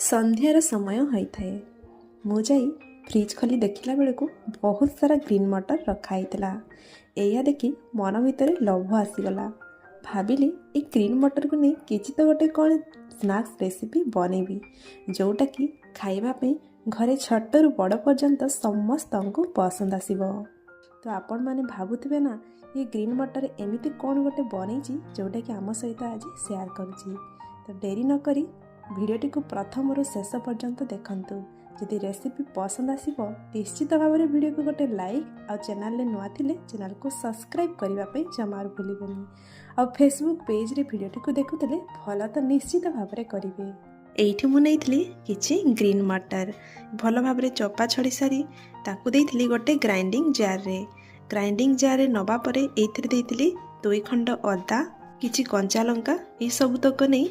ସନ୍ଧ୍ୟାର ସମୟ ହୋଇଥାଏ। ମୁଁ ଯାଇ ଫ୍ରିଜ୍ ଖୋଲି ଦେଖିଲା ବେଳକୁ ବହୁତ ସାରା ଗ୍ରୀନ୍ ମଟର ରଖା ହେଇଥିଲା। ଏଇଆ ଦେଖି ମନ ଭିତରେ ଲୋଭ ଆସିଗଲା। ଭାବିଲି ଏ ଗ୍ରୀନ୍ ମଟରକୁ ନେଇ କିଛି ତ ଗୋଟେ କ'ଣ ସ୍ନାକ୍ସ ରେସିପି ବନେଇବି, ଯେଉଁଟାକି ଖାଇବା ପାଇଁ ଘରେ ଛୋଟରୁ ବଡ଼ ପର୍ଯ୍ୟନ୍ତ ସମସ୍ତଙ୍କୁ ପସନ୍ଦ ଆସିବ। ତ ଆପଣମାନେ ଭାବୁଥିବେ ନା, ଏ ଗ୍ରୀନ୍ ମଟର ଏମିତି କ'ଣ ଗୋଟେ ବନେଇଛି ଯେଉଁଟାକି ଆମ ସହିତ ଆଜି ସେୟାର କରୁଛି। ତ ଡେରି ନ କରି ଭିଡ଼ିଓଟିକୁ ପ୍ରଥମରୁ ଶେଷ ପର୍ଯ୍ୟନ୍ତ ଦେଖନ୍ତୁ। ଯଦି ରେସିପି ପସନ୍ଦ ଆସିବ ନିଶ୍ଚିତ ଭାବରେ ଭିଡ଼ିଓକୁ ଗୋଟେ ଲାଇକ୍, ଆଉ ଚ୍ୟାନେଲରେ ନୂଆ ଥିଲେ ଚ୍ୟାନେଲକୁ ସବସ୍କ୍ରାଇବ୍ କରିବା ପାଇଁ ଜମାରୁ ଭୁଲିବେନି। ଆଉ ଫେସବୁକ୍ ପେଜ୍ରେ ଭିଡ଼ିଓଟିକୁ ଦେଖୁଥିଲେ ଫଲୋ ତ ନିଶ୍ଚିତ ଭାବରେ କରିବେ। ଏଇଠି ମୁଁ ନେଇଥିଲି କିଛି ଗ୍ରୀନ୍ ମଟର, ଭଲ ଭାବରେ ଚୋପା ଛଡ଼ି ସାରି ତାକୁ ଦେଇଥିଲି ଗୋଟେ ଗ୍ରାଇଣ୍ଡିଙ୍ଗ ଜାର୍ରେ। ଗ୍ରାଇଣ୍ଡିଙ୍ଗ ଜାର୍ରେ ନେବା ପରେ ଏଇଥିରେ ଦେଇଥିଲି 2 ଖଣ୍ଡ ଅଦା, କିଛି କଞ୍ଚା ଲଙ୍କା, ଏସବୁତକ ନେଇ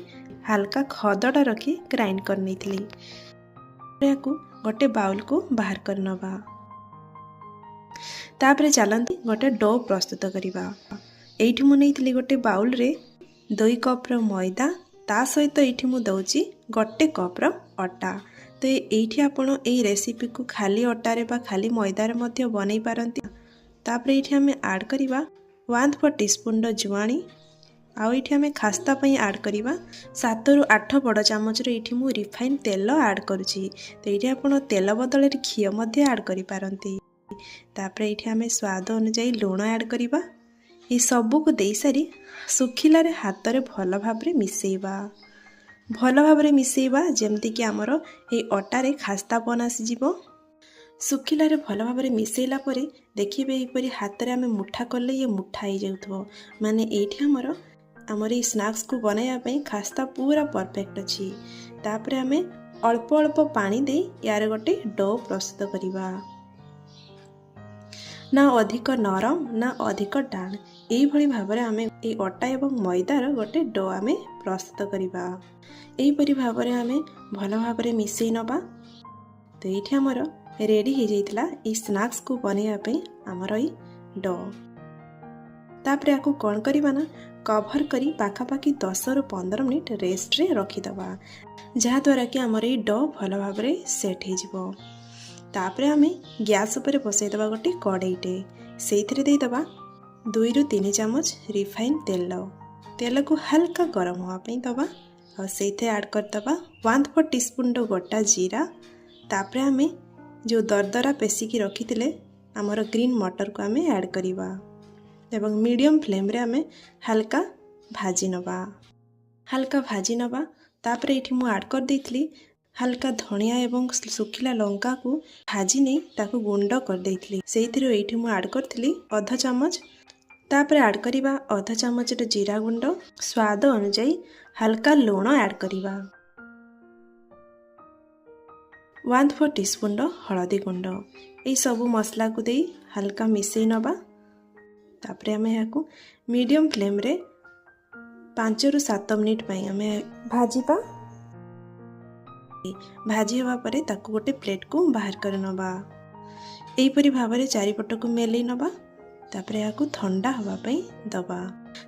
ହାଲକା ଖଦଡ଼ା ରଖି ଗ୍ରାଇଣ୍ଡ କରି ନେଇଥିଲି। ଏହାକୁ ଗୋଟେ ବାଉଲକୁ ବାହାର କରି ନେବା। ତାପରେ ଚାଲନ୍ତୁ ଗୋଟେ ଡୋ ପ୍ରସ୍ତୁତ କରିବା। ଏଇଠି ମୁଁ ନେଇଥିଲି ଗୋଟେ ବାଉଲରେ 2 କପ୍ର ମଇଦା, ତା ସହିତ ଏଇଠି ମୁଁ ଦେଉଛି 1 କପ୍ର ଅଟା। ତ ଏଇଠି ଆପଣ ଏଇ ରେସିପିକୁ ଖାଲି ଅଟାରେ ବା ଖାଲି ମଇଦାରେ ମଧ୍ୟ ବନେଇ ପାରନ୍ତି। ତାପରେ ଏଇଠି ଆମେ ଆଡ଼୍ କରିବା 1/4 ଟିସ୍ପୁନର ଜୁଆଣି, ଆଉ ଏଇଠି ଆମେ ଖାସ୍ତା ପାଇଁ ଆଡ଼୍ କରିବା 7ରୁ 8 ବଡ଼ ଚାମଚର ଏଇଠି ମୁଁ ରିଫାଇନ୍ ତେଲ ଆଡ଼୍ କରୁଛି। ତ ଏଇଠି ଆପଣ ତେଲ ବଦଳରେ ଘିଅ ମଧ୍ୟ ଆଡ଼୍ କରିପାରନ୍ତି। ତାପରେ ଏଇଠି ଆମେ ସ୍ୱାଦ ଅନୁଯାୟୀ ଲୁଣ ଆଡ଼୍ କରିବା। ଏ ସବୁକୁ ଦେଇସାରି ଶୁଖିଲାରେ ହାତରେ ଭଲ ଭାବରେ ମିଶାଇବା। ଭଲ ଭାବରେ ମିଶାଇବା ଯେମିତିକି ଆମର ଏଇ ଅଟାରେ ଖାସ୍ତାପନ ଆସିଯିବ। ଶୁଖିଲାରେ ଭଲ ଭାବରେ ମିଶାଇଲା ପରେ ଦେଖିବେ ଏହିପରି ହାତରେ ଆମେ ମୁଠା କଲେ ଇଏ ମୁଠା ହେଇଯାଉଥିବ। ମାନେ ଏଇଠି ଆମର ଏଇ ସ୍ନାକ୍ସକୁ ବନାଇବା ପାଇଁ ଖାସ୍ତା ପୁରା ପରଫେକ୍ଟ ଅଛି। ତାପରେ ଆମେ ଅଳ୍ପ ଅଳ୍ପ ପାଣି ଦେଇ ୟାର ଗୋଟେ ଡୋ ପ୍ରସ୍ତୁତ କରିବା। ନା ଅଧିକ ନରମ ନା ଅଧିକ ଟାଣ, ଏଇଭଳି ଭାବରେ ଆମେ ଏଇ ଅଟା ଏବଂ ମଇଦାର ଗୋଟେ ଡୋ ଆମେ ପ୍ରସ୍ତୁତ କରିବା। ଏହିପରି ଭାବରେ ଆମେ ଭଲ ଭାବରେ ମିଶାଇ ନେବା। ତ ଏଇଠି ଆମର ରେଡ଼ି ହେଇଯାଇଥିଲା ଏଇ ସ୍ନାକ୍ସକୁ ବନେଇବା ପାଇଁ ଆମର ଏଇ ଡୋ। ତାପରେ ଆକୁ କ'ଣ କରିବା ନା, କଭର କରି ପାଖାପାଖି 10ରୁ 15 ମିନିଟ୍ ରେଷ୍ଟରେ ରଖିଦେବା, ଯାହାଦ୍ୱାରା କି ଆମର ଏଇ ଡୋ ଭଲ ଭାବରେ ସେଟ୍ ହେଇଯିବ। ତାପରେ ଆମେ ଗ୍ୟାସ୍ ଉପରେ ବସାଇଦେବା ଗୋଟେ କଡ଼େଇଟେ, ସେଇଥିରେ ଦେଇଦେବା 2ରୁ 3 ଚାମଚ ରିଫାଇନ୍ ତେଲ। ତେଲକୁ ହାଲକା ଗରମ ହେବା ପାଇଁ ଦେବା, ଆଉ ସେଇଥିରେ ଆଡ଼୍ କରିଦେବା 1/4 ଟିସ୍ପୁନର ଗୋଟା ଜିରା। ତାପରେ ଆମେ ଯେଉଁ ଦରଦରା ପେଷିକି ରଖିଥିଲେ ଆମର ଗ୍ରୀନ୍ ମଟରକୁ ଆମେ ଆଡ଼୍ କରିବା ଏବଂ ମିଡ଼ିୟମ୍ ଫ୍ଲେମ୍ରେ ଆମେ ହାଲକା ଭାଜି ନେବା। ତାପରେ ଏଇଠି ମୁଁ ଆଡ଼୍ କରିଦେଇଥିଲି ହାଲକା ଧଣିଆ ଏବଂ ଶୁଖିଲା ଲଙ୍କାକୁ ଭାଜି ନେଇ ତାକୁ ଗୁଣ୍ଡ କରିଦେଇଥିଲି। ସେଇଥିରୁ ଏଇଠି ମୁଁ ଆଡ଼୍ କରିଥିଲି 1/2 ଚାମଚ। ତାପରେ ଆଡ଼୍ କରିବା 1/2 ଚାମଚର ଜିରା ଗୁଣ୍ଡ, ସ୍ୱାଦ ଅନୁଯାୟୀ ହାଲକା ଲୁଣ ଆଡ଼୍ କରିବା, 1/4 ଟିସ୍ପୁନର ହଳଦୀ ଗୁଣ୍ଡ। ଏହିସବୁ ମସଲାକୁ ଦେଇ ହାଲକା ମିଶାଇ ନେବା। ତାପରେ ଆମେ ଏହାକୁ ମିଡ଼ିୟମ୍ ଫ୍ଲେମ୍ରେ 5ରୁ 7 ମିନିଟ୍ ପାଇଁ ଆମେ ଭାଜିବା। ଭାଜି ହେବା ପରେ ତାକୁ ଗୋଟେ ପ୍ଲେଟ୍କୁ ବାହାର କରି ନେବା। ଏହିପରି ଭାବରେ ଚାରିପଟକୁ ମେଲେଇ ନେବା। ତାପରେ ଏହାକୁ ଥଣ୍ଡା ହେବା ପାଇଁ ଦେବା।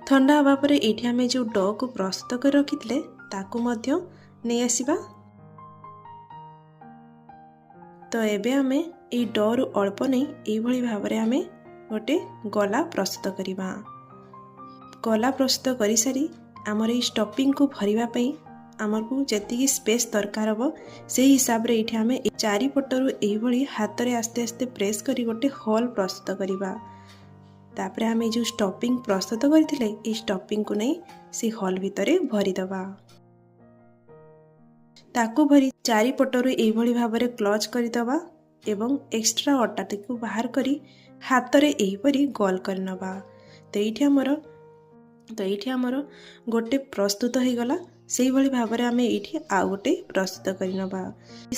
ଥଣ୍ଡା ହେବା ପରେ ଏଇଠି ଆମେ ଯେଉଁ ଡୋକୁ ପ୍ରସ୍ତୁତ କରି ରଖିଥିଲେ ତାକୁ ମଧ୍ୟ ନେଇ ଆସିବା। ତ ଏବେ ଆମେ ଏଇ ଡୋରୁ ଅଳ୍ପ ନେଇ ଏଇଭଳି ଭାବରେ ଆମେ ଗୋଟେ ଗୋଲା ପ୍ରସ୍ତୁତ କରିବା। ଗୋଲା ପ୍ରସ୍ତୁତ କରିସାରି ଆମର ଏଇ ଷ୍ଟଫିଂକୁ ଭରିବା ପାଇଁ ଆମକୁ ଯେତିକି ସ୍ପେସ୍ ଦରକାର ହେବ ସେହି ହିସାବରେ ଏଇଠି ଆମେ ଚାରିପଟରୁ ଏଇଭଳି ହାତରେ ଆସ୍ତେ ଆସ୍ତେ ପ୍ରେସ୍ କରି ଗୋଟେ ହୋଲ୍ ପ୍ରସ୍ତୁତ କରିବା। ତାପରେ ଆମେ ଯେଉଁ ଷ୍ଟଫିଂ ପ୍ରସ୍ତୁତ କରିଥିଲେ ଏଇ ଷ୍ଟଫିଂକୁ ନେଇ ସେ ହୋଲ୍ ଭିତରେ ଭରିଦେବା। ତାକୁ ଭରି ଚାରିପଟରୁ ଏଇଭଳି ଭାବରେ କ୍ଲୋଜ୍ କରିଦେବା ଏବଂ ଏକ୍ସଟ୍ରା ଅଟାଟିକୁ ବାହାର କରି ହାତରେ ଏହିପରି ଗୋଲ କରିନେବା। ତ ଏଇଠି ଆମର ଗୋଟେ ପ୍ରସ୍ତୁତ ହୋଇଗଲା। ସେଇଭଳି ଭାବରେ ଆମେ ଏଇଠି ଆଉ ଗୋଟେ ପ୍ରସ୍ତୁତ କରିନେବା।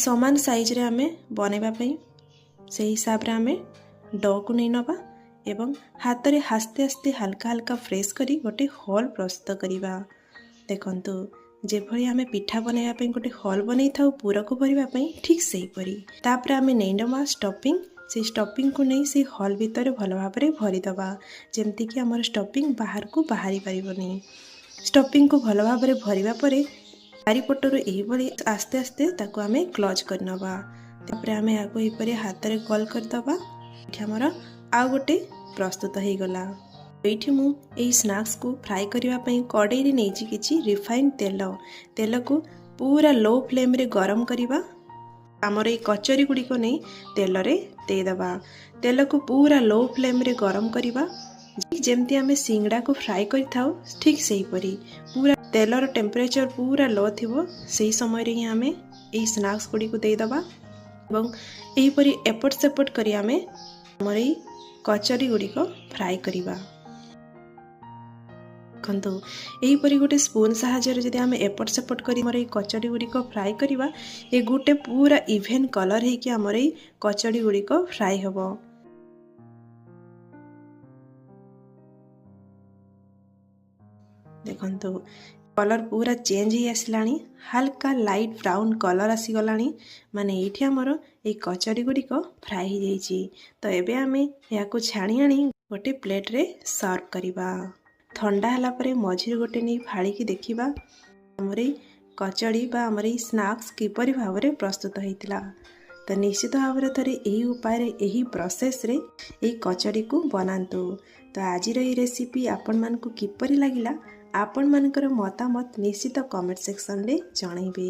ସମାନ ସାଇଜରେ ଆମେ ବନେଇବା ପାଇଁ ସେହି ହିସାବରେ ଆମେ ଡୋକୁ ନେଇ ନେବା ଏବଂ ହାତରେ ଆସ୍ତେ ଆସ୍ତେ ହାଲକା ହାଲକା ପ୍ରେସ୍ କରି ଗୋଟେ ହୋଲ୍ ପ୍ରସ୍ତୁତ କରିବା। ଦେଖନ୍ତୁ, ଯେଭଳି ଆମେ ପିଠା ବନେଇବା ପାଇଁ ଗୋଟେ ହୋଲ୍ ବନେଇଥାଉ ପୁରକୁ ଭରିବା ପାଇଁ, ଠିକ୍ ସେହିପରି। ତାପରେ ଆମେ ନେଇ ନେବା ଷ୍ଟଫିଂ। ସେଇ ଷ୍ଟଫିଂକୁ ନେଇ ସେଇ ହୋଲ୍ ଭିତରେ ଭଲ ଭାବରେ ଭରିଦେବା, ଯେମିତିକି ଆମର ଷ୍ଟଫିଂ ବାହାରକୁ ବାହାରି ପାରିବନି। ଷ୍ଟଫିଂକୁ ଭଲ ଭାବରେ ଭରିବା ପରେ ଚାରିପଟରୁ ଏହିଭଳି ଆସ୍ତେ ଆସ୍ତେ ତାକୁ ଆମେ କ୍ଲୋଜ୍ କରିନେବା। ତାପରେ ଆମେ ଏହାକୁ ଏହିପରି ହାତରେ ଗୋଲ କରିଦେବା। ଏଠି ଆମର ଆଉ ଗୋଟେ ପ୍ରସ୍ତୁତ ହେଇଗଲା। ଏଇଠି ମୁଁ ଏଇ ସ୍ନାକ୍ସକୁ ଫ୍ରାଏ କରିବା ପାଇଁ କଡ଼େଇରେ ନେଇଛି କିଛି ରିଫାଇନ୍ ତେଲ। ତେଲକୁ ପୁରା ଲୋ ଫ୍ଲେମ୍ରେ ଗରମ କରିବା। ଆମର ଏଇ କଚରୀ ଗୁଡ଼ିକ ନେଇ ତେଲରେ ଦେଇଦେବା। ତେଲକୁ ପୁରା ଲୋ ଫ୍ଲେମ୍ରେ ଗରମ କରିବା। ଯେମିତି ଆମେ ସିଙ୍ଗଡ଼ାକୁ ଫ୍ରାଏ କରିଥାଉ ଠିକ୍ ସେହିପରି ପୁରା ତେଲର ଟେମ୍ପରେଚର ପୁରା ଲୋ ଥିବ, ସେହି ସମୟରେ ହିଁ ଆମେ ଏଇ ସ୍ନାକ୍ସ ଗୁଡ଼ିକୁ ଦେଇଦେବା ଏବଂ ଏହିପରି ଏପଟ ସେପଟ କରି ଆମେ ଆମର ଏଇ କଚରୀ ଗୁଡ଼ିକ ଫ୍ରାଏ କରିବା। ଦେଖନ୍ତୁ ଏହିପରି ଗୋଟେ ସ୍ପୁନ୍ ସାହାଯ୍ୟରେ ଯଦି ଆମେ ଏପଟ ସେପଟ କରି ଆମର ଏଇ କଚରୀ ଗୁଡ଼ିକ ଫ୍ରାଏ କରିବା, ଏ ଗୋଟେ ପୁରା ଇଭେନ୍ କଲର୍ ହେଇକି ଆମର ଏଇ କଚରୀ ଗୁଡ଼ିକ ଫ୍ରାଏ ହେବ। ଦେଖନ୍ତୁ କଲର୍ ପୁରା ଚେଞ୍ଜ ହେଇ ଆସିଲାଣି, ହାଲକା ଲାଇଟ୍ ବ୍ରାଉନ୍ କଲର୍ ଆସିଗଲାଣି। ମାନେ ଏଇଠି ଆମର ଏଇ କଚରୀ ଗୁଡ଼ିକ ଫ୍ରାଏ ହେଇଯାଇଛି। ତ ଏବେ ଆମେ ଏହାକୁ ଛାଣି ଆଣି ଗୋଟେ ପ୍ଲେଟ୍ରେ ସର୍ଭ କରିବା। ଥଣ୍ଡା ହେଲା ପରେ ମଝିରେ ଗୋଟେ ନେଇ ଫାଳିକି ଦେଖିବା ଆମର ଏଇ କଚଡ଼ି ବା ଆମର ଏଇ ସ୍ନାକ୍ସ କିପରି ଭାବରେ ପ୍ରସ୍ତୁତ ହେଇଥିଲା। ତ ନିଶ୍ଚିତ ଭାବରେ ଥରେ ଏହି ଉପାୟରେ ଏହି ପ୍ରୋସେସ୍ରେ ଏଇ କଚଡ଼ିକୁ ବନାନ୍ତୁ। ତ ଆଜିର ଏଇ ରେସିପି ଆପଣମାନଙ୍କୁ କିପରି ଲାଗିଲା, ଆପଣମାନଙ୍କର ମତାମତ ନିଶ୍ଚିତ କମେଣ୍ଟ ସେକ୍ସନରେ ଜଣାଇବେ।